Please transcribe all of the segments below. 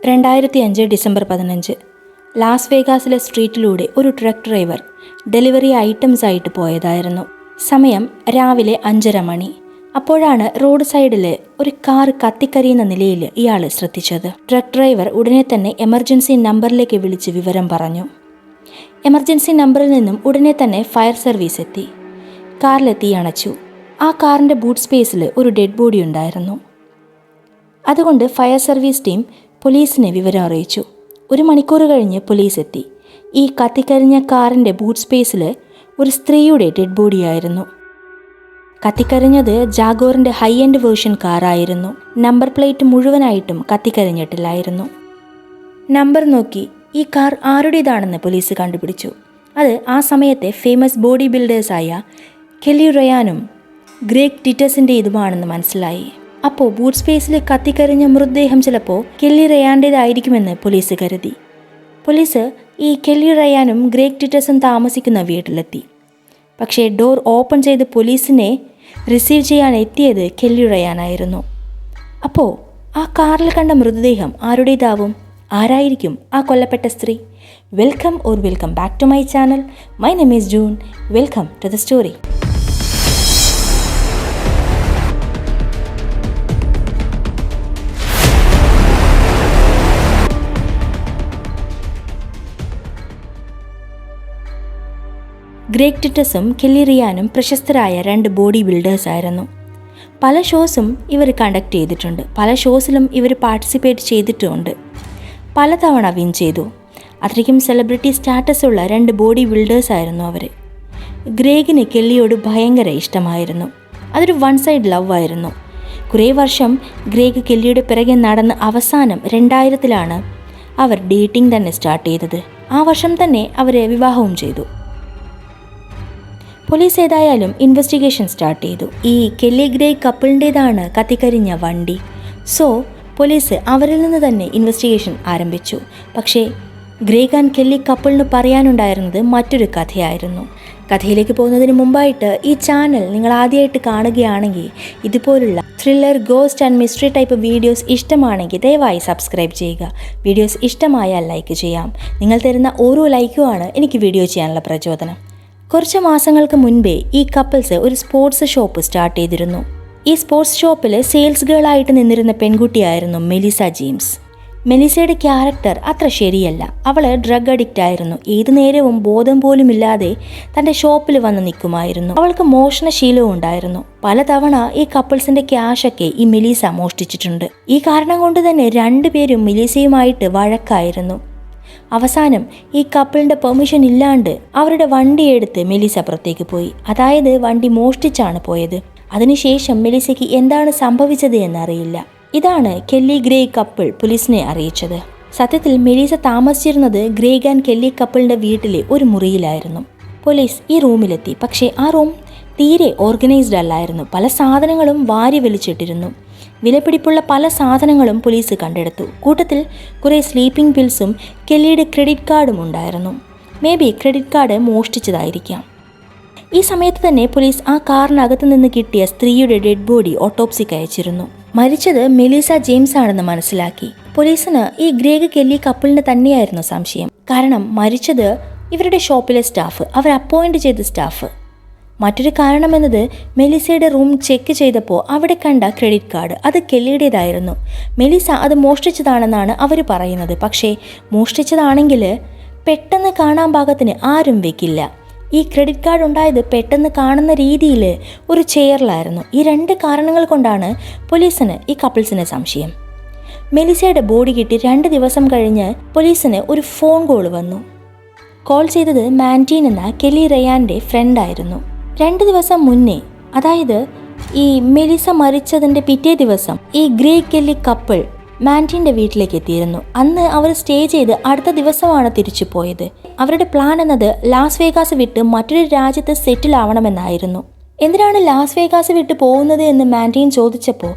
2005 December 15 Las വേഗാസിലെ സ്ട്രീറ്റിലൂടെ ഒരു truck driver delivery items ആയിട്ട് പോയതായിരുന്നു. സമയം രാവിലെ 5:30 മണി. അപ്പോഴാണ് റോഡ് സൈഡിൽ ഒരു കാർ കത്തിക്കരിയുന്ന നിലയിൽ ഇയാൾ ശ്രദ്ധിച്ചത്. ട്രക്ക് ഡ്രൈവർ ഉടനെ തന്നെ എമർജൻസി നമ്പറിലേക്ക് വിളിച്ച് വിവരം പറഞ്ഞു. എമർജൻസി നമ്പറിൽ നിന്നും ഉടനെ തന്നെ ഫയർ സർവീസ് എത്തി. കാറിലെത്തി അണച്ചു. ആ കാറിൻ്റെ ബൂട്ട് സ്പേസിൽ ഒരു ഡെഡ് ബോഡി ഉണ്ടായിരുന്നു. അതുകൊണ്ട് ഫയർ സർവീസ് ടീം പോലീസിനെ വിവരം അറിയിച്ചു. 1 മണിക്കൂർ കഴിഞ്ഞ് പോലീസ് എത്തി. ഈ കത്തിക്കരിഞ്ഞ കാറിൻ്റെ ബൂട്ട് സ്പേസിൽ ഒരു സ്ത്രീയുടെ ഡെഡ് ബോഡിയായിരുന്നു. കത്തിക്കരിഞ്ഞത് ജാഗോറിൻ്റെ ഹൈ എൻഡ് വേർഷൻ കാറായിരുന്നു. നമ്പർ പ്ലേറ്റ് മുഴുവനായിട്ടും കത്തിക്കരിഞ്ഞിട്ടില്ലായിരുന്നു. നമ്പർ നോക്കി ഈ കാർ ആരുടേതാണെന്ന് പോലീസ് കണ്ടുപിടിച്ചു. അത് ആ സമയത്തെ ഫേമസ് ബോഡി ബിൽഡേഴ്സായ കെല്ലി റയാനും ഗ്രേഗ് ടിറ്റസിൻ്റെ ഇതുമാണെന്ന് മനസ്സിലായി. അപ്പോൾ ബൂട്ട് സ്പേസിൽ കത്തിക്കരിഞ്ഞ മൃതദേഹം ചിലപ്പോൾ കെല്ലി റയാൻ്റേതായിരിക്കുമെന്ന് പോലീസ് കരുതി. പോലീസ് ഈ കെല്ലി റയാനും ഗ്രേഗ് ടിറ്റസും താമസിക്കുന്ന വീട്ടിലെത്തി. പക്ഷേ ഡോർ ഓപ്പൺ ചെയ്ത് പോലീസിനെ റിസീവ് ചെയ്യാൻ എത്തിയത് കെല്ലി റയാനായിരുന്നു. അപ്പോൾ ആ കാറിൽ കണ്ട മൃതദേഹം ആരുടേതാവും? ആരായിരിക്കും ആ കൊല്ലപ്പെട്ട സ്ത്രീ? Welcome back to my channel. My name is June. Welcome to the story. Greg ടിറ്റസും കെല്ലി റിയാനും പ്രശസ്തരായ 2 ബോഡി ബിൽഡേഴ്സ് ആയിരുന്നു. പല ഷോസും ഇവർ കണ്ടക്ട് ചെയ്തിട്ടുണ്ട്. പല ഷോസിലും ഇവർ പാർട്ടിസിപ്പേറ്റ് ചെയ്തിട്ടുമുണ്ട്. പലതവണ വിൻ ചെയ്തു. അത്രയ്ക്കും സെലിബ്രിറ്റി സ്റ്റാറ്റസ് ഉള്ള 2 ബോഡി ബിൽഡേഴ്സ് ആയിരുന്നു അവർ. ഗ്രേഗിന് കെല്ലിയോട് ഭയങ്കര ഇഷ്ടമായിരുന്നു. അതൊരു വൺ സൈഡ് ലവ് ആയിരുന്നു. കുറേ വർഷം ഗ്രേഗ് കെല്ലിയുടെ പിറകെ നടന്ന് അവസാനം 2000-ലാണ് അവർ ഡേറ്റിംഗ് തന്നെ സ്റ്റാർട്ട് ചെയ്തത്. ആ വർഷം തന്നെ അവർ വിവാഹവും ചെയ്തു. പോലീസ് ഏതായാലും ഇൻവെസ്റ്റിഗേഷൻ സ്റ്റാർട്ട് ചെയ്തു. ഈ കെല്ലി ഗ്രേഗ് കപ്പിളിൻ്റേതാണ് കത്തിക്കരിഞ്ഞ വണ്ടി. സോ പോലീസ് അവരിൽ നിന്ന് തന്നെ ഇൻവെസ്റ്റിഗേഷൻ ആരംഭിച്ചു. പക്ഷേ ഗ്രേഗ് ആൻഡ് കെല്ലി കപ്പിളിന് പറയാനുണ്ടായിരുന്നത് മറ്റൊരു കഥയായിരുന്നു. കഥയിലേക്ക് പോകുന്നതിന് മുമ്പായിട്ട് ഈ ചാനൽ നിങ്ങൾ ആദ്യമായിട്ട് കാണുകയാണെങ്കിൽ ഇതുപോലുള്ള thriller, ghost and mystery type videos ഇഷ്ടമാണെങ്കിൽ ദയവായി സബ്സ്ക്രൈബ് ചെയ്യുക. വീഡിയോസ് ഇഷ്ടമായാൽ ലൈക്ക് ചെയ്യാം. നിങ്ങൾ തരുന്ന ഓരോ ലൈക്കുമാണ് എനിക്ക് വീഡിയോ ചെയ്യാനുള്ള പ്രചോദനം. കുറച്ച് മാസങ്ങൾക്ക് മുൻപേ ഈ കപ്പിൾസ് ഒരു സ്പോർട്സ് ഷോപ്പ് സ്റ്റാർട്ട് ചെയ്തിരുന്നു. ഈ സ്പോർട്സ് ഷോപ്പിൽ സെയിൽസ് ഗേളായിട്ട് നിന്നിരുന്ന പെൺകുട്ടിയായിരുന്നു മെലിസ ജെയിംസ്. മെലിസയുടെ ക്യാരക്ടർ അത്ര ശരിയല്ല. അവൾ ഡ്രഗ് അഡിക്റ്റ് ആയിരുന്നു. ഏതു നേരവും ബോധം പോലും ഇല്ലാതെ തൻ്റെ ഷോപ്പിൽ വന്ന് നിൽക്കുമായിരുന്നു. അവൾക്ക് മോഷണശീലവും ഉണ്ടായിരുന്നു. പലതവണ ഈ കപ്പിൾസിൻ്റെ ക്യാഷൊക്കെ ഈ മെലിസ മോഷ്ടിച്ചിട്ടുണ്ട്. ഈ കാരണം കൊണ്ട് തന്നെ 2 പേരും മെലിസയുമായിട്ട് വഴക്കായിരുന്നു. അവസാനം ഈ കപ്പിളിൻ്റെ പെർമിഷൻ ഇല്ലാണ്ട് അവരുടെ വണ്ടി എടുത്ത് മെലിസ പുറത്തേക്ക് പോയി. അതായത് വണ്ടി മോഷ്ടിച്ചാണ് പോയത്. അതിനുശേഷം മെലിസയ്ക്ക് എന്താണ് സംഭവിച്ചത് എന്നറിയില്ല. ഇതാണ് കെല്ലി ഗ്രേഗ് കപ്പിൾ പോലീസിനെ അറിയിച്ചത്. സത്യത്തിൽ മെലിസ താമസിച്ചിരുന്നത് ഗ്രേഗ് ആൻഡ് കെല്ലി കപ്പിളിൻ്റെ വീട്ടിലെ ഒരു മുറിയിലായിരുന്നു. പോലീസ് ഈ റൂമിലെത്തി. പക്ഷേ ആ റൂം തീരെ ഓർഗനൈസ്ഡ് അല്ലായിരുന്നു. പല സാധനങ്ങളും വാരി വലിച്ചിട്ടിരുന്നു. വിലപിടിപ്പുള്ള പല സാധനങ്ങളും പോലീസ് കണ്ടെടുത്തു. കൂട്ടത്തിൽ കുറേ സ്ലീപ്പിംഗ് പിൽസും കെല്ലിയുടെ ക്രെഡിറ്റ് കാർഡും ഉണ്ടായിരുന്നു. മേ ബി ക്രെഡിറ്റ് കാർഡ് മോഷ്ടിച്ചതായിരിക്കാം. ഈ സമയത്ത് തന്നെ പോലീസ് ആ കാറിനകത്ത് നിന്ന് കിട്ടിയ സ്ത്രീയുടെ ഡെഡ് ബോഡി ഓട്ടോപ്സിക്ക് അയച്ചിരുന്നു. മരിച്ചത് മെലിസ ജെയിംസ് ആണെന്ന് മനസ്സിലാക്കി. പോലീസിന് ഈ ഗ്രേഗ് കെല്ലി കപ്പിളിന് തന്നെയായിരുന്നു സംശയം. കാരണം മരിച്ചത് ഇവരുടെ ഷോപ്പിലെ സ്റ്റാഫ്, അവർ അപ്പോയിന്റ് ചെയ്ത സ്റ്റാഫ്. മറ്റൊരു കാരണം എന്നത് മെലിസയുടെ റൂം ചെക്ക് ചെയ്തപ്പോൾ അവിടെ കണ്ട ക്രെഡിറ്റ് കാർഡ് അത് കെല്ലിയുടേതായിരുന്നു. മെലിസ അത് മോഷ്ടിച്ചതാണെന്നാണ് അവർ പറയുന്നത്. പക്ഷേ മോഷ്ടിച്ചതാണെങ്കിൽ പെട്ടെന്ന് കാണാൻ പാകത്തിന് ആരും വെക്കില്ല. ഈ ക്രെഡിറ്റ് കാർഡ് ഉണ്ടായത് പെട്ടെന്ന് കാണുന്ന രീതിയിൽ ഒരു ചെയറിലായിരുന്നു. ഈ 2 കാരണങ്ങൾ കൊണ്ടാണ് പോലീസിന് ഈ കപ്പിൾസിന് സംശയം. മെലിസയുടെ ബോഡി കിട്ടി 2 ദിവസം കഴിഞ്ഞ് പോലീസിന് ഒരു ഫോൺ കോൾ വന്നു. കോൾ ചെയ്തത് മാൻറ്റീൻ എന്ന കെല്ലി റയാൻ്റെ ഫ്രണ്ടായിരുന്നു. 2 ദിവസം മുന്നേ, അതായത് ഈ മെലിസ മരിച്ചതിൻ്റെ പിറ്റേ ദിവസം ഈ ഗ്രേഗ് കെല്ലി കപ്പിൾ മാൻറ്റീൻ്റെ വീട്ടിലേക്ക് എത്തിയിരുന്നു. അന്ന് അവർ സ്റ്റേ ചെയ്ത് അടുത്ത ദിവസമാണ് തിരിച്ചു പോയത്. അവരുടെ പ്ലാൻ എന്നത് ലാസ് വേഗാസ് വിട്ട് മറ്റൊരു രാജ്യത്ത് സെറ്റിൽ ആവണമെന്നായിരുന്നു. എന്തിനാണ് ലാസ് വേഗാസ് വിട്ട് പോകുന്നത് എന്ന് മാൻറ്റീൻ ചോദിച്ചപ്പോൾ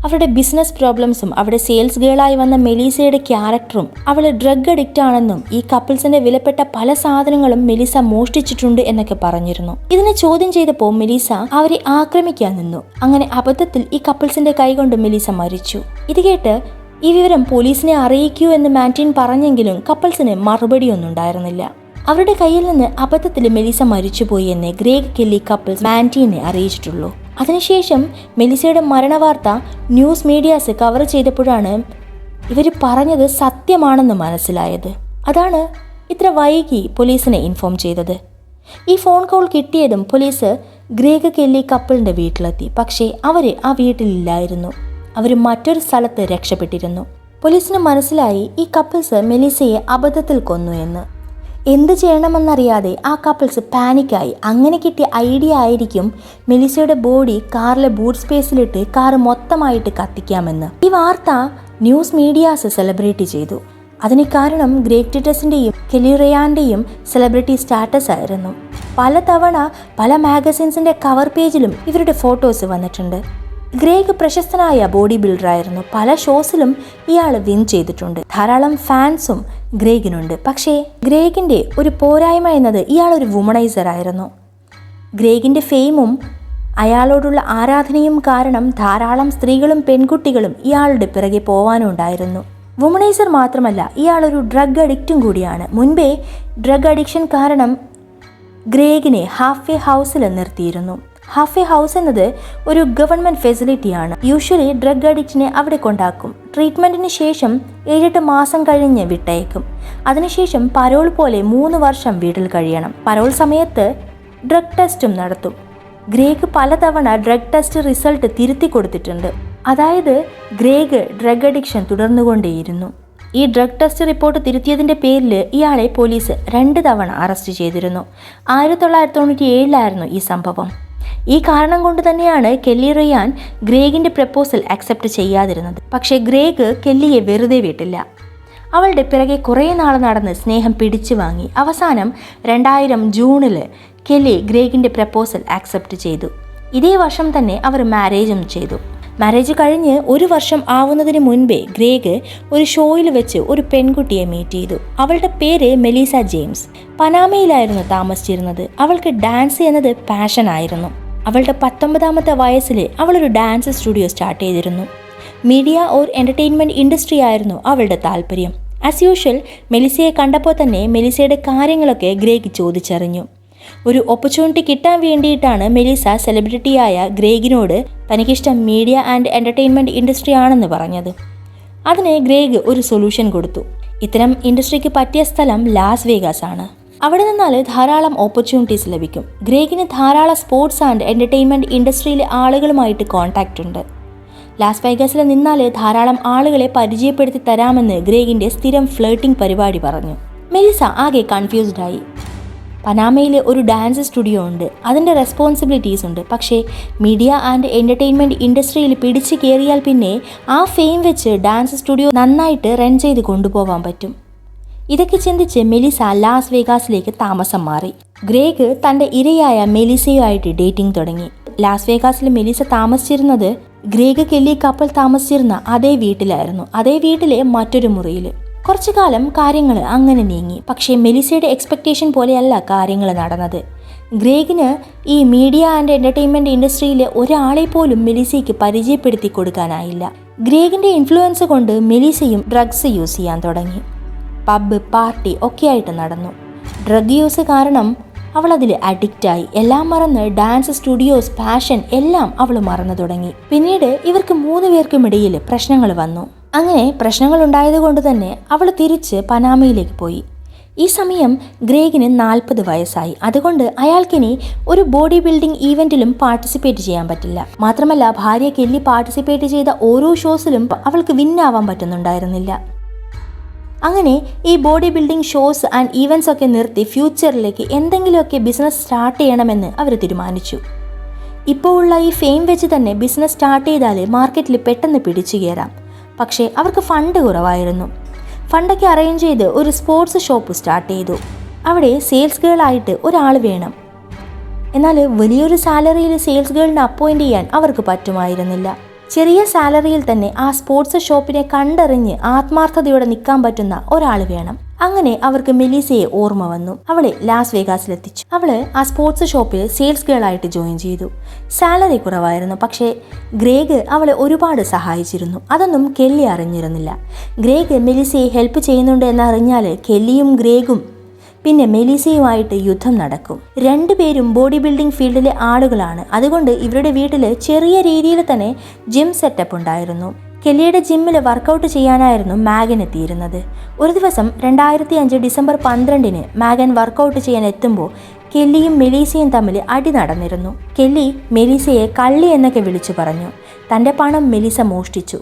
അവരുടെ ബിസിനസ് പ്രോബ്ലംസും അവിടെ സെയിൽസ് ഗേളായി വന്ന മെലിസയുടെ ക്യാരക്ടറും അവൾ ഡ്രഗ് അഡിക്റ്റ് ആണെന്നും ഈ കപ്പിൾസിന്റെ വിലപ്പെട്ട പല സാധനങ്ങളും മെലിസ മോഷ്ടിച്ചിട്ടുണ്ട് എന്നൊക്കെ പറഞ്ഞിരുന്നു. ഇതിനെ ചോദ്യം ചെയ്തപ്പോൾ മെലിസ അവരെ ആക്രമിക്കാൻ നിന്നു. അങ്ങനെ അബദ്ധത്തിൽ ഈ കപ്പിൾസിന്റെ കൈകൊണ്ട് മെലിസ മരിച്ചു. ഇത് കേട്ട് ഈ വിവരം പോലീസിനെ അറിയിക്കൂ എന്ന് മാന്റിൻ പറഞ്ഞെങ്കിലും കപ്പിൾസിന് മറുപടിയൊന്നും ഉണ്ടായിരുന്നില്ല. അവരുടെ കയ്യിൽ നിന്ന് അബദ്ധത്തിൽ മെലിസ മരിച്ചുപോയി എന്ന് ഗ്രേഗ് കെല്ലി കപ്പിൾസ് മാന്റിനെ അറിയിച്ചിട്ടുള്ളൂ. അതിനുശേഷം മെലിസയുടെ മരണവാർത്ത ന്യൂസ് മീഡിയാസ് കവർ ചെയ്തപ്പോഴാണ് ഇവർ പറഞ്ഞത് സത്യമാണെന്ന് മനസ്സിലായത്. അതാണ് ഇത്ര വൈകി പോലീസിനെ ഇൻഫോം ചെയ്തത്. ഈ ഫോൺ കോൾ കിട്ടിയതും പോലീസ് ഗ്രേഗ് കെല്ലി കപ്പിളിൻ്റെ വീട്ടിലെത്തി. പക്ഷേ അവർ ആ വീട്ടിലില്ലായിരുന്നു. അവർ മറ്റൊരു സ്ഥലത്ത് രക്ഷപ്പെട്ടിരുന്നു. പോലീസിന് മനസ്സിലായി ഈ കപ്പിൾസ് മെലിസയെ അബദ്ധത്തിൽ കൊന്നു എന്ന്. എന്ത് ചെയ്യണമെന്നറിയാതെ ആ കപ്പിൾസ് പാനിക്കായി. അങ്ങനെ കിട്ടിയ ഐഡിയ ആയിരിക്കും മെലിസയുടെ ബോഡി കാറിലെ ബൂട്ട് സ്പേസിലിട്ട് കാർ മൊത്തമായിട്ട് കത്തിക്കാമെന്ന്. ഈ വാർത്ത ന്യൂസ് മീഡിയാസ് സെലിബ്രേറ്റ് ചെയ്തു. അതിന് കാരണം ഗ്രേഗ് ടിറ്റസിൻ്റെയും കെല്ലി റയാൻ്റെയും സെലിബ്രിറ്റി സ്റ്റാറ്റസ് ആയിരുന്നു. പലതവണ പല മാഗസിൻസിൻ്റെ കവർ പേജിലും ഇവരുടെ ഫോട്ടോസ് വന്നിട്ടുണ്ട്. ഗ്രേഗ് പ്രശസ്തനായ ബോഡി ബിൽഡറായിരുന്നു. പല ഷോസിലും ഇയാൾ വിൻ ചെയ്തിട്ടുണ്ട്. ധാരാളം ഫാൻസും ഗ്രേഗിനുണ്ട്. പക്ഷേ ഗ്രേഗിൻ്റെ ഒരു പോരായ്മ എന്നത് ഇയാളൊരു വുമണൈസർ ആയിരുന്നു. ഗ്രേഗിൻ്റെ ഫെയിമും അയാളോടുള്ള ആരാധനയും കാരണം ധാരാളം സ്ത്രീകളും പെൺകുട്ടികളും ഇയാളുടെ പിറകെ പോവാനുണ്ടായിരുന്നു. വുമണൈസർ മാത്രമല്ല, ഇയാളൊരു ഡ്രഗ് അഡിക്റ്റും കൂടിയാണ്. മുൻപേ ഡ്രഗ് അഡിക്ഷൻ കാരണം ഗ്രേഗിനെ ഹാഫ് വേ ഹൗസിൽ നിർത്തിയിരുന്നു. ഹാഫ് വേ ഹൗസ് എന്നത് ഒരു ഗവൺമെൻറ് ഫെസിലിറ്റിയാണ്. യൂഷ്വലി ഡ്രഗ് അഡിക്റ്റിനെ അവിടെ കൊണ്ടാക്കും. ട്രീറ്റ്മെൻറ്റിന് ശേഷം 7-8 മാസം കഴിഞ്ഞ് വിട്ടയക്കും. അതിനുശേഷം പരോൾ പോലെ 3 വർഷം വീട്ടിൽ കഴിയണം. പരോൾ സമയത്ത് ഡ്രഗ് ടെസ്റ്റും നടത്തും. ഗ്രേഗ് പലതവണ ഡ്രഗ് ടെസ്റ്റ് റിസൾട്ട് തിരുത്തി കൊടുത്തിട്ടുണ്ട്. അതായത് ഗ്രേഗ് ഡ്രഗ് അഡിക്ഷൻ തുടർന്നുകൊണ്ടേയിരുന്നു. ഈ ഡ്രഗ് ടെസ്റ്റ് റിപ്പോർട്ട് തിരുത്തിയതിൻ്റെ പേരിൽ ഇയാളെ പോലീസ് 2 തവണ അറസ്റ്റ് ചെയ്തിരുന്നു. 1997 ഈ സംഭവം. ഈ കാരണം കൊണ്ട് തന്നെയാണ് കെല്ലി റയാൻ ഗ്രേഗിൻ്റെ പ്രപ്പോസൽ അക്സെപ്റ്റ് ചെയ്യാതിരുന്നത്. പക്ഷേ ഗ്രേഗ് കെല്ലിയെ വെറുതെ വിട്ടില്ല. അവളുടെ പിറകെ കുറേ നാൾ നടന്ന് സ്നേഹം പിടിച്ചു വാങ്ങി. അവസാനം 2000 ജൂണിൽ കെല്ലി ഗ്രേഗിൻ്റെ പ്രപ്പോസൽ അക്സെപ്റ്റ് ചെയ്തു. ഇതേ വർഷം തന്നെ അവർ മാരേജും ചെയ്തു. മാരേജ് കഴിഞ്ഞ് 1 വർഷം ആവുന്നതിന് മുൻപേ ഗ്രേഗ് ഒരു ഷോയിൽ വെച്ച് ഒരു പെൺകുട്ടിയെ മീറ്റ് ചെയ്തു. അവളുടെ പേര് മെലിസ ജെയിംസ്. പനാമയിലായിരുന്നു താമസിച്ചിരുന്നത്. അവൾക്ക് ഡാൻസ് എന്നത് പാഷനായിരുന്നു. അവളുടെ 19ാമത്തെ വയസ്സിൽ അവളൊരു ഡാൻസ് സ്റ്റുഡിയോ സ്റ്റാർട്ട് ചെയ്തിരുന്നു. മീഡിയ ഓർ എൻ്റർടൈൻമെൻറ്റ് ഇൻഡസ്ട്രി ആയിരുന്നു അവളുടെ താല്പര്യം. ആസ് യൂഷ്വൽ മെലിസയെ കണ്ടപ്പോൾ തന്നെ മെലിസയുടെ കാര്യങ്ങളൊക്കെ ഗ്രേഗ് ചോദിച്ചറിഞ്ഞു. ഒരു ഓപ്പർച്യൂണിറ്റി കിട്ടാൻ വേണ്ടിയിട്ടാണ് മെലിസ സെലിബ്രിറ്റിയായ ഗ്രേഗിനോട് തനിക്കിഷ്ടം മീഡിയ ആൻഡ് എൻ്റർടൈൻമെൻറ്റ് ഇൻഡസ്ട്രി ആണെന്ന് പറഞ്ഞത്. അതിന് ഗ്രേഗ് ഒരു സൊല്യൂഷൻ കൊടുത്തു. ഇത്തരം ഇൻഡസ്ട്രിക്ക് പറ്റിയ സ്ഥലം ലാസ് വേഗാസ് ആണ്. അവിടെ നിന്നാൽ ധാരാളം ഓപ്പർച്യൂണിറ്റീസ് ലഭിക്കും. ഗ്രേഗിന് ധാരാളം സ്പോർട്സ് ആൻഡ് എൻ്റർടൈൻമെൻറ്റ് ഇൻഡസ്ട്രിയിലെ ആളുകളുമായിട്ട് കോൺടാക്റ്റ് ഉണ്ട്. ലാസ് വേഗാസിൽ നിന്നാൽ ധാരാളം ആളുകളെ പരിചയപ്പെടുത്തി തരാമെന്ന് ഗ്രേഗിൻ്റെ സ്ഥിരം ഫ്ലേട്ടിംഗ് പരിപാടി പറഞ്ഞു. മെലിസ ആകെ കൺഫ്യൂസ്ഡായി. പനാമയിൽ ഒരു ഡാൻസ് സ്റ്റുഡിയോ ഉണ്ട്, അതിൻ്റെ റെസ്പോൺസിബിലിറ്റീസ് ഉണ്ട്. പക്ഷേ മീഡിയ ആൻഡ് എൻ്റർടൈൻമെൻറ്റ് ഇൻഡസ്ട്രിയിൽ പിടിച്ചു കയറിയാൽ പിന്നെ ആ ഫെയിം വെച്ച് ഡാൻസ് സ്റ്റുഡിയോ നന്നായിട്ട് റൺ ചെയ്ത് കൊണ്ടുപോകാൻ പറ്റും. ഇതൊക്കെ ചിന്തിച്ച് മെലിസ ലാസ് വേഗാസിലേക്ക് താമസം മാറി. ഗ്രേഗ് തൻ്റെ ഇരയായ മെലിസയുമായിട്ട് ഡേറ്റിംഗ് തുടങ്ങി. ലാസ് വേഗാസിൽ മെലിസ താമസിച്ചിരുന്നത് ഗ്രേഗ് കെല്ലി കപ്പിൾ താമസിച്ചിരുന്ന അതേ വീട്ടിലായിരുന്നു. അതേ വീട്ടിലെ മറ്റൊരു മുറിയിൽ. കുറച്ചു കാലം കാര്യങ്ങൾ അങ്ങനെ നീങ്ങി. പക്ഷേ മെലിസയുടെ എക്സ്പെക്റ്റേഷൻ പോലെയല്ല കാര്യങ്ങൾ നടന്നത്. ഗ്രേഗിന് ഈ മീഡിയ ആൻഡ് എൻ്റർടൈൻമെൻറ്റ് ഇൻഡസ്ട്രിയിലെ ഒരാളെ പോലും മെലിസയ്ക്ക് പരിചയപ്പെടുത്തി കൊടുക്കാനായില്ല. ഗ്രേഗിൻ്റെ ഇൻഫ്ലുവൻസ് കൊണ്ട് മെലിസയും ഡ്രഗ്സ് യൂസ് ചെയ്യാൻ തുടങ്ങി. പബ്ബ് പാർട്ടി ഒക്കെയായിട്ട് നടന്നു. ഡ്രഗ് യൂസ് കാരണം അവൾ അതിൽ അഡിക്റ്റായി. എല്ലാം മറന്ന് ഡാൻസ് സ്റ്റുഡിയോസ്, പാഷൻ എല്ലാം അവൾ മറന്നു തുടങ്ങി. പിന്നീട് ഇവർക്ക് 3 പേർക്കുമിടയിൽ പ്രശ്നങ്ങൾ വന്നു. അങ്ങനെ പ്രശ്നങ്ങൾ ഉണ്ടായതുകൊണ്ട് തന്നെ അവൾ തിരിച്ച് പനാമയിലേക്ക് പോയി. ഈ സമയം ഗ്രേഗിന് 40 വയസ്സായി. അതുകൊണ്ട് അയാൾക്കിനി ഒരു ബോഡി ബിൽഡിംഗ് ഈവൻറ്റിലും പാർട്ടിസിപ്പേറ്റ് ചെയ്യാൻ പറ്റില്ല. മാത്രമല്ല ഭാര്യ കെല്ലി പാർട്ടിസിപ്പേറ്റ് ചെയ്ത ഓരോ ഷോസിലും അവൾക്ക് വിന്നാവാൻ പറ്റുന്നുണ്ടായിരുന്നില്ല. അങ്ങനെ ഈ body building shows and events ഒക്കെ നിർത്തി ഫ്യൂച്ചറിലേക്ക് എന്തെങ്കിലുമൊക്കെ ബിസിനസ് സ്റ്റാർട്ട് ചെയ്യണമെന്ന് അവർ തീരുമാനിച്ചു. ഇപ്പോൾ ഉള്ള ഈ ഫെയിം വെച്ച് തന്നെ ബിസിനസ് സ്റ്റാർട്ട് ചെയ്താൽ മാർക്കറ്റിൽ പെട്ടെന്ന് പിടിച്ചു കയറാം. പക്ഷേ അവർക്ക് ഫണ്ട് കുറവായിരുന്നു. ഫണ്ടൊക്കെ അറേഞ്ച് ചെയ്ത് ഒരു സ്പോർട്സ് ഷോപ്പ് സ്റ്റാർട്ട് ചെയ്തു. അവിടെ സെയിൽസ് ഗേളായിട്ട് ഒരാൾ വേണം. എന്നാൽ വലിയൊരു സാലറിയിൽ സെയിൽസ് ഗേളിനെ അപ്പോയിൻ്റ് ചെയ്യാൻ അവർക്ക് പറ്റുമായിരുന്നില്ല. ചെറിയ സാലറിയിൽ തന്നെ ആ സ്പോർട്സ് ഷോപ്പിനെ കണ്ടറിഞ്ഞ് ആത്മാർത്ഥതയോടെ നിൽക്കാൻ പറ്റുന്ന ഒരാൾ വേണം. അങ്ങനെ അവർക്ക് മെലീസയെ ഓർമ്മ വന്നു. അവളെ ലാസ് വേഗാസിലെത്തിച്ചു. അവള് ആ സ്പോർട്സ് ഷോപ്പിൽ സെയിൽസ് ഗേൾ ആയിട്ട് ജോയിൻ ചെയ്തു. സാലറി കുറവായിരുന്നു, പക്ഷേ ഗ്രേഗ് അവളെ ഒരുപാട് സഹായിച്ചിരുന്നു. അതൊന്നും കെല്ലി അറിഞ്ഞിരുന്നില്ല. ഗ്രേഗ് മെലീസയെ ഹെൽപ്പ് ചെയ്യുന്നുണ്ട് എന്നറിഞ്ഞാൽ കെല്ലിയും ഗ്രേഗും പിന്നെ മെലീസയുമായിട്ട് യുദ്ധം നടക്കും. രണ്ടുപേരും ബോഡി ബിൽഡിംഗ് ഫീൽഡിലെ ആളുകളാണ്. അതുകൊണ്ട് ഇവരുടെ വീട്ടിൽ ചെറിയ രീതിയിൽ തന്നെ ജിം സെറ്റപ്പ് ഉണ്ടായിരുന്നു. കെല്ലിയുടെ ജിമ്മിൽ വർക്കൗട്ട് ചെയ്യാനായിരുന്നു മാഗൻ എത്തിയിരുന്നത്. ഒരു ദിവസം 2005 ഡിസംബർ 12 മാഗൻ വർക്കൗട്ട് ചെയ്യാൻ എത്തുമ്പോൾ കെല്ലിയും മെലീസയും തമ്മിൽ അടി നടന്നിരുന്നു. കെല്ലി മെലീസയെ കള്ളി എന്നൊക്കെ വിളിച്ചു പറഞ്ഞു. തൻ്റെ പണം മെലീസ മോഷ്ടിച്ചു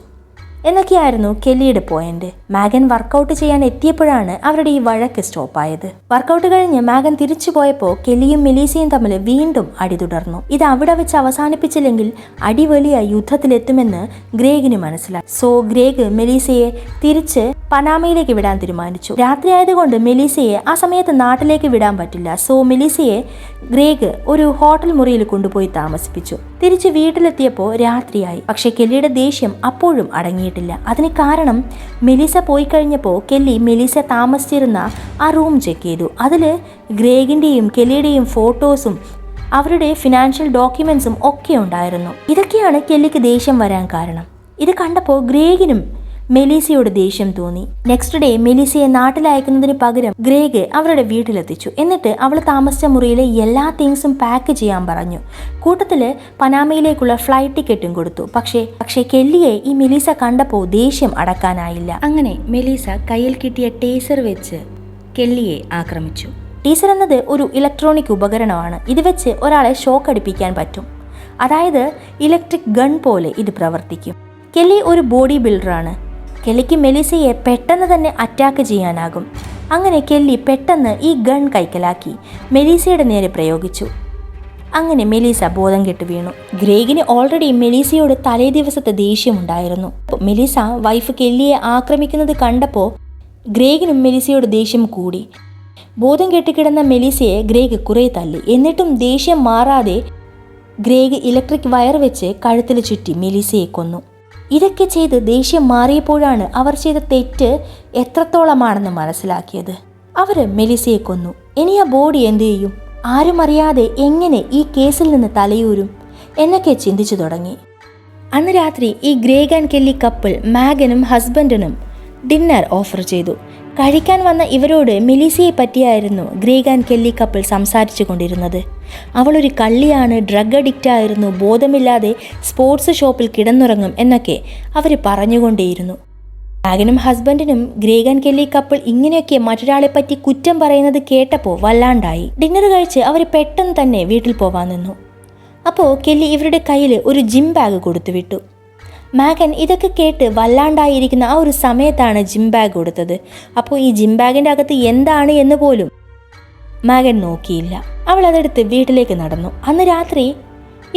എന്നൊക്കെയായിരുന്നു കെല്ലിയുടെ പോയിന്റ്. മാഗൻ വർക്കൗട്ട് ചെയ്യാൻ എത്തിയപ്പോഴാണ് അവരുടെ ഈ വഴക്ക് സ്റ്റോപ്പായത്. വർക്കൗട്ട് കഴിഞ്ഞ് മാഗൻ തിരിച്ചു പോയപ്പോൾ കെല്ലിയും മെലീസയും തമ്മിൽ വീണ്ടും അടി തുടർന്നു. ഇത് അവിടെ വെച്ച് അവസാനിപ്പിച്ചില്ലെങ്കിൽ അടി വലിയ യുദ്ധത്തിലെത്തുമെന്ന് ഗ്രേഗിന് മനസ്സിലായി. സോ ഗ്രേഗ് മെലീസയെ തിരിച്ച് പനാമയിലേക്ക് വിടാൻ തീരുമാനിച്ചു. രാത്രി ആയതുകൊണ്ട് മെലീസയെ ആ സമയത്ത് നാട്ടിലേക്ക് വിടാൻ പറ്റില്ല. സോ മെലീസയെ ഗ്രേഗ് ഒരു ഹോട്ടൽ മുറിയിൽ കൊണ്ടുപോയി താമസിപ്പിച്ചു. തിരിച്ച് വീട്ടിലെത്തിയപ്പോൾ രാത്രിയായി. പക്ഷെ കെല്ലിയുടെ ദേഷ്യം അപ്പോഴും അടങ്ങിയിട്ടില്ല. അതിന് കാരണം മെലീസ പോയി കഴിഞ്ഞപ്പോൾ കെല്ലി മെലീസ താമസിച്ചിരുന്ന ആ റൂം ചെക്ക് ചെയ്തു. അതിൽ ഗ്രേഗിൻ്റെയും കെല്ലിയുടെയും ഫോട്ടോസും അവരുടെ ഫിനാൻഷ്യൽ ഡോക്യുമെന്റ്സും ഒക്കെ ഉണ്ടായിരുന്നു. ഇതൊക്കെയാണ് കെല്ലിക്ക് ദേഷ്യം വരാൻ കാരണം. ഇത് കണ്ടപ്പോൾ ഗ്രേഗിനും മെലീസയോട് ദേഷ്യം തോന്നി. നെക്സ്റ്റ് ഡേ മെലീസയെ നാട്ടിലയക്കുന്നതിന് പകരം ഗ്രേഗ് അവരുടെ വീട്ടിലെത്തിച്ചു. എന്നിട്ട് അവൾ താമസിച്ച മുറിയിലെ എല്ലാ തിങ്സും പാക്ക് ചെയ്യാൻ പറഞ്ഞു. കൂട്ടത്തില് പനാമയിലേക്കുള്ള ഫ്ലൈറ്റ് ടിക്കറ്റും കൊടുത്തു. പക്ഷേ കെല്ലിയെ ഈ മെലീസ കണ്ടപ്പോൾ ദേഷ്യം അടക്കാനായില്ല. അങ്ങനെ മെലീസ കയ്യിൽ കിട്ടിയ ടേസർ വെച്ച് കെല്ലിയെ ആക്രമിച്ചു. ടേസർ എന്നത് ഒരു ഇലക്ട്രോണിക് ഉപകരണമാണ്. ഇത് വെച്ച് ഒരാളെ ഷോക്ക് അടിപ്പിക്കാൻ പറ്റും. അതായത് ഇലക്ട്രിക് ഗൺ പോലെ ഇത് പ്രവർത്തിക്കും. കെല്ലി ഒരു ബോഡി ബിൽഡറാണ്. കെല്ലിക്ക് മെലീസയെ പെട്ടെന്ന് തന്നെ അറ്റാക്ക് ചെയ്യാനാകും. അങ്ങനെ കെല്ലി പെട്ടെന്ന് ഈ ഗൺ കൈക്കലാക്കി മെലീസയുടെ നേരെ പ്രയോഗിച്ചു. അങ്ങനെ മെലീസ ബോധം കെട്ട് വീണു. ഗ്രേഗിന് ഓൾറെഡി മെലീസയോട് തലേ ദിവസത്തെ ദേഷ്യമുണ്ടായിരുന്നു. മെലീസ വൈഫ് കെല്ലിയെ ആക്രമിക്കുന്നത് കണ്ടപ്പോൾ ഗ്രേഗിനും മെലീസയോട് ദേഷ്യം കൂടി. ബോധം കെട്ടിക്കിടന്ന മെലീസയെ ഗ്രേഗ് കുറെ തല്ലി. എന്നിട്ടും ദേഷ്യം മാറാതെ ഗ്രേഗ് ഇലക്ട്രിക് വയർ വെച്ച് കഴുത്തിൽ ചുറ്റി മെലീസയെ കൊന്നു. ഇതൊക്കെ ചെയ്ത് ദേഷ്യം മാറിയപ്പോഴാണ് അവർ ചെയ്ത തെറ്റ് എത്രത്തോളമാണെന്ന് മനസ്സിലാക്കിയത്. അവർ മെലീസയെ കൊന്നു. ഇനി ആ ബോഡി എന്തു ചെയ്യും? ആരും അറിയാതെ എങ്ങനെ ഈ കേസിൽ നിന്ന് തലയൂരും എന്നൊക്കെ ചിന്തിച്ചു തുടങ്ങി. അന്ന് രാത്രി ഈ ഗ്രേഗ് ആൻഡ് കെല്ലി കപ്പിൾ മാഗനും ഹസ്ബൻഡിനും ഡിന്നർ ഓഫർ ചെയ്തു. കഴിക്കാൻ വന്ന ഇവരോട് മെലീസയെ പറ്റിയായിരുന്നു ഗ്രേഗ് ആൻഡ് കെല്ലി കപ്പിൾ സംസാരിച്ചു കൊണ്ടിരുന്നത്. അവളൊരു കള്ളിയാണ്, ഡ്രഗ് അഡിക്റ്റ് ആയിരുന്നു, ബോധമില്ലാതെ സ്പോർട്സ് ഷോപ്പിൽ കിടന്നുറങ്ങും എന്നൊക്കെ അവർ പറഞ്ഞുകൊണ്ടേയിരുന്നു. മാഗനും ഹസ്ബൻഡിനും ഗ്രേഗ് ആൻഡ് കെല്ലി കപ്പിൾ ഇങ്ങനെയൊക്കെ മറ്റൊരാളെ പറ്റി കുറ്റം പറയുന്നത് കേട്ടപ്പോൾ വല്ലാണ്ടായി. ഡിന്നർ കഴിച്ച് അവർ പെട്ടെന്ന് തന്നെ വീട്ടിൽ പോവാൻ നിന്നു. അപ്പോൾ കെല്ലി ഇവരുടെ കയ്യിൽ ഒരു ജിം ബാഗ് കൊടുത്തുവിട്ടു. മാഗൻ ഇതൊക്കെ കേട്ട് വല്ലാണ്ടായിരിക്കുന്ന ആ ഒരു സമയത്താണ് ജിം ബാഗ് കൊടുത്തത്. അപ്പോൾ ഈ ജിം ബാഗിൻ്റെ അകത്ത് എന്താണ് എന്ന് പോലും മാഗൻ നോക്കിയില്ല. അവൾ അതെടുത്ത് വീട്ടിലേക്ക് നടന്നു. അന്ന് രാത്രി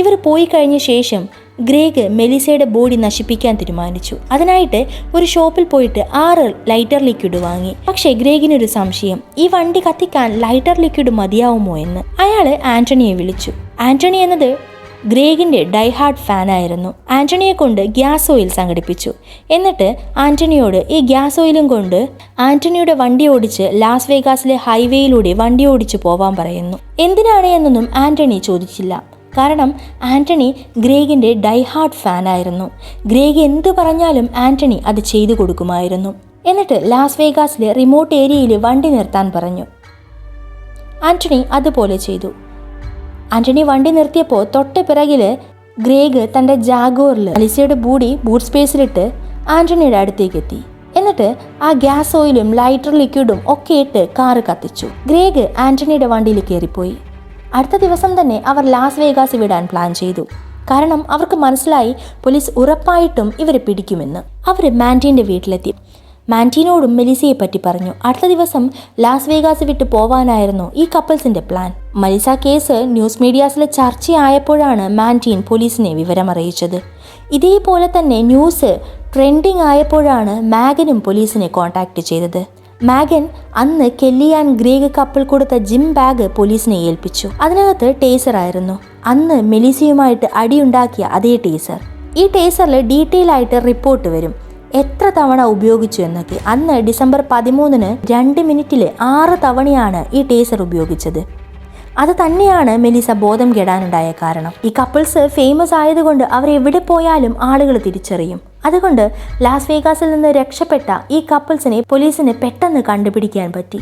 ഇവർ പോയി കഴിഞ്ഞ ശേഷം ഗ്രേഗ് മെലീസയുടെ ബോഡി നശിപ്പിക്കാൻ തീരുമാനിച്ചു. അതിനായിട്ട് ഒരു ഷോപ്പിൽ പോയിട്ട് 6 ലൈറ്റർ ലിക്വിഡ് വാങ്ങി. പക്ഷേ ഗ്രേഗിനൊരു സംശയം, ഈ വണ്ടി കത്തിക്കാൻ ലൈറ്റർ ലിക്വിഡ് മതിയാവുമോ എന്ന്. അയാൾ ആന്റണിയെ വിളിച്ചു. ആന്റണി എന്നത് ഗ്രേഗിൻ്റെ ഡൈഹാർഡ് ഫാനായിരുന്നു. ആന്റണിയെ കൊണ്ട് ഗ്യാസ് ഓയിൽ സംഘടിപ്പിച്ചു. എന്നിട്ട് ആന്റണിയോട് ഈ ഗ്യാസ് ഓയിലും കൊണ്ട് ആന്റണിയുടെ വണ്ടി ഓടിച്ച് ലാസ് വേഗാസിലെ ഹൈവേയിലൂടെ വണ്ടി ഓടിച്ചു പോവാൻ പറയുന്നു. എന്തിനാണ് എന്നൊന്നും ആന്റണി ചോദിച്ചില്ല. കാരണം ആന്റണി ഗ്രേഗിൻ്റെ ഡൈഹാർഡ് ഫാനായിരുന്നു. ഗ്രേഗ് എന്തു പറഞ്ഞാലും ആന്റണി അത് ചെയ്തു കൊടുക്കുമായിരുന്നു. എന്നിട്ട് ലാസ് വേഗാസിലെ റിമോട്ട് ഏരിയയിൽ വണ്ടി നിർത്താൻ പറഞ്ഞു. ആന്റണി അതുപോലെ ചെയ്തു. ആന്റണി വണ്ടി നിർത്തിയപ്പോൾ തൊട്ട് പിറകില് ഗ്രേഗ് തൻ്റെ ജാഗോറിൽ അലിസയുടെ ബോഡി ബൂട്ട് സ്പേസിലിട്ട് ആന്റണിയുടെ അടുത്തേക്ക് എത്തി. എന്നിട്ട് ആ ഗ്യാസ് ഓയിലും ലൈറ്റർ ലിക്വിഡും ഒക്കെ ഇട്ട് കാറ് കത്തിച്ചു. ഗ്രേഗ് ആന്റണിയുടെ വണ്ടിയിൽ കയറിപ്പോയി. അടുത്ത ദിവസം തന്നെ അവർ ലാസ് വേഗാസ് വിടാൻ പ്ലാൻ ചെയ്തു. കാരണം അവർക്ക് മനസ്സിലായി പോലീസ് ഉറപ്പായിട്ടും ഇവരെ പിടിക്കുമെന്ന്. അവർ മാൻറ്റീൻ്റെ വീട്ടിലെത്തി. മാൻറ്റീനോടും മെലീസയെ പറ്റി പറഞ്ഞു. അടുത്ത ദിവസം ലാസ് വേഗാസ് വിട്ട് പോവാനായിരുന്നു ഈ കപ്പിൾസിന്റെ പ്ലാൻ. മലീസ കേസ് ന്യൂസ് മീഡിയാസിൽ ചർച്ചയായപ്പോഴാണ് മാൻറ്റീൻ പോലീസിനെ വിവരമറിയിച്ചത്. ഇതേപോലെ തന്നെ ന്യൂസ് ട്രെൻഡിങ് ആയപ്പോഴാണ് മാഗനും പോലീസിനെ കോൺടാക്ട് ചെയ്തത്. മാഗൻ അന്ന് കെല്ലി ആൻഡ് ഗ്രേഗ് കപ്പിൾ കൊടുത്ത ജിം ബാഗ് പോലീസിനെ ഏൽപ്പിച്ചു. അതിനകത്ത് ടേസർ ആയിരുന്നു. അന്ന് മെലീസയുമായിട്ട് അടിയുണ്ടാക്കിയ അതേ ടേസർ. ഈ ടേസറിൽ ഡീറ്റെയിൽ ആയിട്ട് റിപ്പോർട്ട് വരും. എത്ര തവണ ഉപയോഗിച്ചു എന്നൊക്കെ. അന്ന് ഡിസംബർ 13 2 മിനിറ്റിൽ 6 തവണയാണ് ഈ ടേസർ ഉപയോഗിച്ചത്. അത് തന്നെയാണ് മെലിസ ബോധം കെടാനുണ്ടായ കാരണം. ഈ കപ്പിൾസ് ഫേമസ് ആയതുകൊണ്ട് അവർ എവിടെ പോയാലും ആളുകൾ തിരിച്ചറിയും. അതുകൊണ്ട് ലാസ് വേഗാസിൽ നിന്ന് രക്ഷപ്പെട്ട ഈ കപ്പിൾസിനെ പോലീസിന് പെട്ടെന്ന് കണ്ടുപിടിക്കാൻ പറ്റി.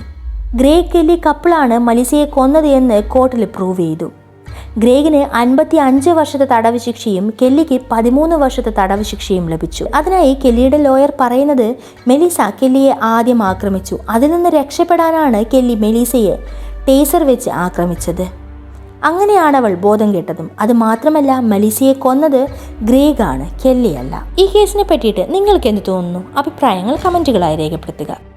ഗ്രേഗ് കെല്ലി കപ്പിളാണ് മലിസയെ കൊന്നത് എന്ന് കോർട്ടിൽ പ്രൂവ് ചെയ്തു. ഗ്രേഗിന് 55 വർഷത്തെ തടവ് ശിക്ഷയും കെല്ലിക്ക് 13 വർഷത്തെ തടവ് ശിക്ഷയും ലഭിച്ചു. അതിനായി കെല്ലിയുടെ ലോയർ പറയുന്നത് മെലിസ കെല്ലിയെ ആദ്യം ആക്രമിച്ചു. അതിൽ നിന്ന് രക്ഷപ്പെടാനാണ് കെല്ലി മെലിസയെ ടേസർ വെച്ച് ആക്രമിച്ചത്. അങ്ങനെയാണ് അവൾ ബോധം കെട്ടതും. അത് മാത്രമല്ല, മെലിസയെ കൊന്നത് ഗ്രേഗാണ്, കെല്ലിയല്ല. ഈ കേസിനെ പറ്റിയിട്ട് നിങ്ങൾക്ക് എന്ത് തോന്നുന്നു? അഭിപ്രായങ്ങൾ കമൻറ്റുകളായി രേഖപ്പെടുത്തുക.